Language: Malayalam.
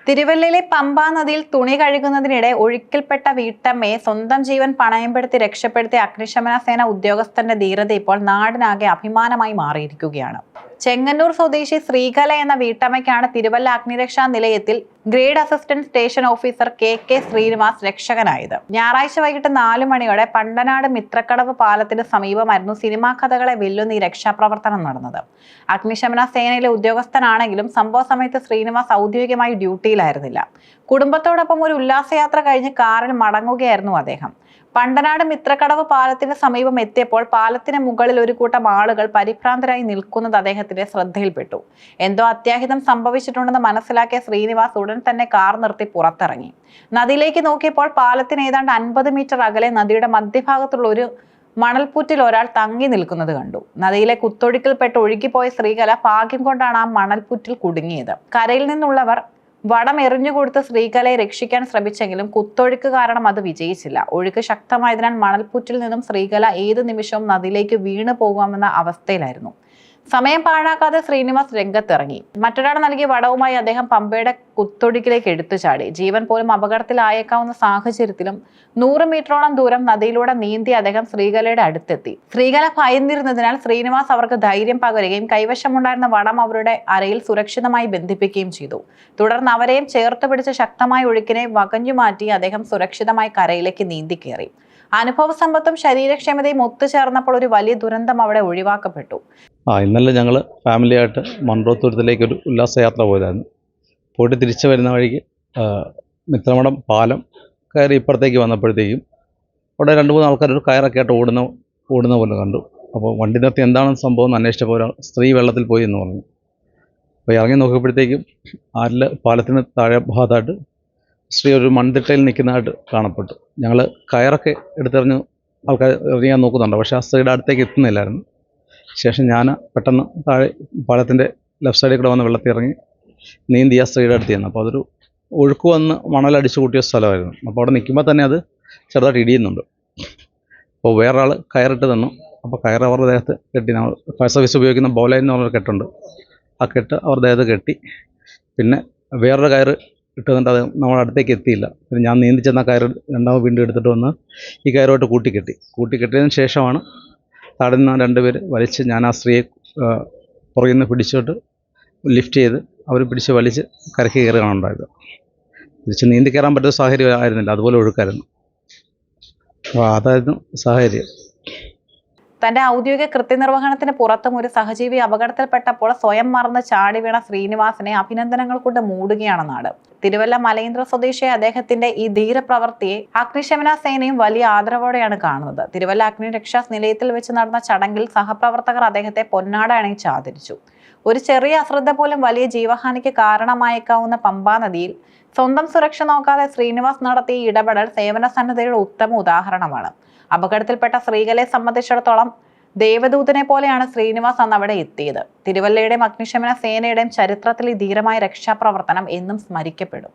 തിരുവല്ലയിലെ പമ്പാ നദിയിൽ തുണി കഴുകുന്നതിനിടെ ഒഴുക്കിൽപ്പെട്ട വീട്ടമ്മയെ സ്വന്തം ജീവൻ പണയപ്പെടുത്തി രക്ഷപ്പെടുത്തിയ അഗ്നിശമന സേന ഉദ്യോഗസ്ഥന്റെ ധീരത ഇപ്പോൾ നാടിനാകെ അഭിമാനമായി മാറിയിരിക്കുകയാണ്. ചെങ്ങന്നൂർ സ്വദേശി ശ്രീകല എന്ന വീട്ടമ്മയ്ക്കാണ് തിരുവല്ല അഗ്നിരക്ഷാ നിലയത്തിൽ grade assistant station officer K Sreenivas രക്ഷകനായത്. ഞായറാഴ്ച വൈകിട്ട് 4 മണിയോടെ പണ്ടനാട് മിത്രക്കടവ് പാലത്തിന് സമീപമായിരുന്നു സിനിമാ കഥകളെ വെല്ലുന്ന ഈ രക്ഷാപ്രവർത്തനം നടന്നത്. അഗ്നിശമന സേനയിലെ ഉദ്യോഗസ്ഥനാണെങ്കിലും സംഭവ സമയത്ത് ശ്രീനിവാസ് ഔദ്യോഗികമായി ഡ്യൂട്ടിയിലായിരുന്നില്ല. കുടുംബത്തോടൊപ്പം ഒരു ഉല്ലാസയാത്ര കഴിഞ്ഞ് കാറിൽ മടങ്ങുകയായിരുന്നു അദ്ദേഹം. പണ്ടനാട് മിത്രക്കടവ് പാലത്തിന് സമീപം എത്തിയപ്പോൾ പാലത്തിന് മുകളിൽ ഒരു കൂട്ടം ആളുകൾ പരിഭ്രാന്തരായി നിൽക്കുന്നത് അദ്ദേഹത്തിന്റെ ശ്രദ്ധയിൽപ്പെട്ടു. എന്തോ അത്യാഹിതം സംഭവിച്ചിട്ടുണ്ടെന്ന് മനസ്സിലാക്കിയ ശ്രീനിവാസ് ഉടൻ തന്നെ കാർ നിർത്തി പുറത്തിറങ്ങി. നദിയിലേക്ക് നോക്കിയപ്പോൾ പാലത്തിന് ഏതാണ്ട് 50 മീറ്റർ അകലെ നദിയുടെ മധ്യഭാഗത്തുള്ള ഒരു മണൽപ്പുറ്റിൽ ഒരാൾ തങ്ങി നിൽക്കുന്നത് കണ്ടു. നദിയിലെ കുത്തൊഴുക്കിൽപ്പെട്ട് ഒഴുകിപ്പോയ ശ്രീകല ഭാഗ്യം കൊണ്ടാണ് ആ മണൽപ്പുറ്റിൽ കുടുങ്ങിയത്. കരയിൽ നിന്നുള്ളവർ വടം എറിഞ്ഞുകൊടുത്ത് ശ്രീകലയെ രക്ഷിക്കാൻ ശ്രമിച്ചെങ്കിലും കുത്തൊഴുക്ക് കാരണം അത് വിജയിച്ചില്ല. ഒഴുക്ക് ശക്തമായതിനാൽ മണൽപ്പുറ്റിൽ നിന്നും ശ്രീകല ഏത് നിമിഷവും നദിയിലേക്ക് വീണു പോകാമെന്ന അവസ്ഥയിലായിരുന്നു. സമയം പാഴാക്കാതെ ശ്രീനിവാസ് രംഗത്തിറങ്ങി. മറ്റൊരാൾ നൽകിയ വടവുമായി അദ്ദേഹം പമ്പയുടെ കുത്തൊഴുക്കിലേക്ക് എടുത്തു ചാടി. ജീവൻ പോലും അപകടത്തിലായേക്കാവുന്ന സാഹചര്യത്തിലും 100 മീറ്ററോളം ദൂരം നദിയിലൂടെ നീന്തി അദ്ദേഹം ശ്രീകലയുടെ അടുത്തെത്തി. ശ്രീകല ഭയന്നിരുന്നതിനാൽ ശ്രീനിവാസ് അവർക്ക് ധൈര്യം പകരുകയും കൈവശമുണ്ടായിരുന്ന വടം അവരുടെ അരയിൽ സുരക്ഷിതമായി ബന്ധിപ്പിക്കുകയും ചെയ്തു. തുടർന്ന് അവരെയും ചേർത്ത് പിടിച്ച് ശക്തമായ ഒഴുക്കിനെ വകഞ്ഞുമാറ്റി അദ്ദേഹം സുരക്ഷിതമായി കരയിലേക്ക് നീന്തി കയറി. അനുഭവ സമ്പത്തും ശരീരക്ഷമതയും ഒത്തുചേർന്നപ്പോൾ ഒരു വലിയ ദുരന്തം അവിടെ ഒഴിവാക്കപ്പെട്ടു. ഇന്നലെ ഞങ്ങൾ ഫാമിലിയായിട്ട് മൺറോത്തുരത്തിലേക്ക് ഒരു ഉല്ലാസയാത്ര പോയതായിരുന്നു. പോയിട്ട് തിരിച്ചു വരുന്ന വഴിക്ക് മിത്രമടം പാലം കയറി ഇപ്പുറത്തേക്ക് വന്നപ്പോഴത്തേക്കും അവിടെ 2-3 ആൾക്കാർ ഒരു കയറൊക്കെ ആയിട്ട് ഓടുന്ന പോലെ കണ്ടു. അപ്പോൾ വണ്ടി നിർത്തി എന്താണ് സംഭവം എന്ന് അന്വേഷിച്ചപ്പോൾ ഒരു സ്ത്രീ വെള്ളത്തിൽ പോയി എന്ന് പറഞ്ഞു. അപ്പോൾ ഇറങ്ങി നോക്കിയപ്പോഴത്തേക്കും പാലത്തിന് താഴെ ഭാഗത്തായിട്ട് സ്ത്രീ ഒരു മൺതിട്ടയിൽ നിൽക്കുന്നതായിട്ട് കാണപ്പെട്ടു. ഞങ്ങൾ കയറൊക്കെ എടുത്തെറിഞ്ഞ് ആൾക്കാർ എറിയാൻ നോക്കുന്നുണ്ട്, പക്ഷേ ആ സ്ത്രീയുടെ അടുത്തേക്ക് എത്തുന്നില്ലായിരുന്നു. ശേഷം ഞാൻ പെട്ടെന്ന് താഴെ പാലത്തിൻ്റെ ലെഫ്റ്റ് സൈഡിൽ കൂടെ വന്ന് വെള്ളത്തിൽ ഇറങ്ങി നീന്തി ആ സ്ത്രീയുടെ അടുത്ത് ചെന്നു. അപ്പോൾ അതൊരു ഒഴുക്ക് വന്ന് മണലടിച്ചു കൂട്ടിയ സ്ഥലമായിരുന്നു. അപ്പോൾ അവിടെ നിൽക്കുമ്പോൾ തന്നെ അത് ചെറുതായിട്ട് ഇടിയുന്നുണ്ട്. അപ്പോൾ വേറൊരാൾ കയറിട്ട് തന്നു. അപ്പോൾ കയർ അവരുടെ ദേഹത്ത് കെട്ടി, നമ്മൾ ഫയർ സർവീസ് ഉപയോഗിക്കുന്ന ബോലൈൻ എന്ന് പറഞ്ഞൊരു കെട്ടുണ്ട്, ആ കെട്ട് അവരുടെ ദേഹത്ത് കെട്ടി. പിന്നെ വേറൊരു കയർ ഇട്ട് തന്നിട്ട് അത് നമ്മുടെ അടുത്തേക്ക് എത്തിയില്ല. പിന്നെ ഞാൻ നീന്തി ചെന്ന കയർ രണ്ടാമത് വീണ്ടും എടുത്തിട്ട് വന്ന് ഈ കയറുമായിട്ട് കൂട്ടിക്കെട്ടിയതിന് ശേഷമാണ് താഴെ നിന്ന് 2 പേര് വലിച്ച് ഞാൻ ആ സ്ത്രീയെ പുറകിൽ നിന്ന് പിടിച്ചോട്ട് ലിഫ്റ്റ് ചെയ്ത് അവർ പിടിച്ച് വലിച്ച് കരയ്ക്ക് കയറുകയാണ് ഉണ്ടായത്. തിരിച്ച് നീന്തി കയറാൻ പറ്റുന്ന സാഹചര്യം ആയിരുന്നില്ല, അതുപോലെ ഒഴുക്കായിരുന്നു. അപ്പോൾ അതായിരുന്നു സാഹചര്യം. തന്റെ ഔദ്യോഗിക കൃത്യനിർവഹണത്തിന് പുറത്തും ഒരു സഹജീവി അപകടത്തിൽപ്പെട്ടപ്പോൾ സ്വയം മറന്ന് ചാടി വീണ ശ്രീനിവാസിനെ അഭിനന്ദനങ്ങൾ കൊണ്ട് മൂടുകയാണ് നാട്. തിരുവല്ല മലയിന്ദ്ര സ്വദേശിയായ അദ്ദേഹത്തിന്റെ ഈ ധീരപ്രവൃത്തിയെ അഗ്നിശമന സേനയും വലിയ ആദരവോടെയാണ് കാണുന്നത്. തിരുവല്ല അഗ്നിരക്ഷാ നിലയത്തിൽ വെച്ച് നടന്ന ചടങ്ങിൽ സഹപ്രവർത്തകർ അദ്ദേഹത്തെ പൊന്നാട അണിയിച്ച് ആദരിച്ചു. ഒരു ചെറിയ അശ്രദ്ധ പോലും വലിയ ജീവഹാനിക്ക് കാരണമായേക്കാവുന്ന പമ്പാ നദിയിൽ സ്വന്തം സുരക്ഷ നോക്കാതെ ശ്രീനിവാസ് നടത്തിയ ഇടപെടൽ സേവന സന്നദ്ധതയുടെ ഉത്തമ ഉദാഹരണമാണ്. അപകടത്തിൽപ്പെട്ട സ്ത്രീകളെ സംബന്ധിച്ചിടത്തോളം ദേവദൂതനെ പോലെയാണ് ശ്രീനിവാസ് അന്ന് അവിടെ എത്തിയത്. തിരുവല്ലയുടെയും അഗ്നിശമന സേനയുടെയും ചരിത്രത്തിൽ ഈ ധീരമായ രക്ഷാപ്രവർത്തനം എന്നും സ്മരിക്കപ്പെടും.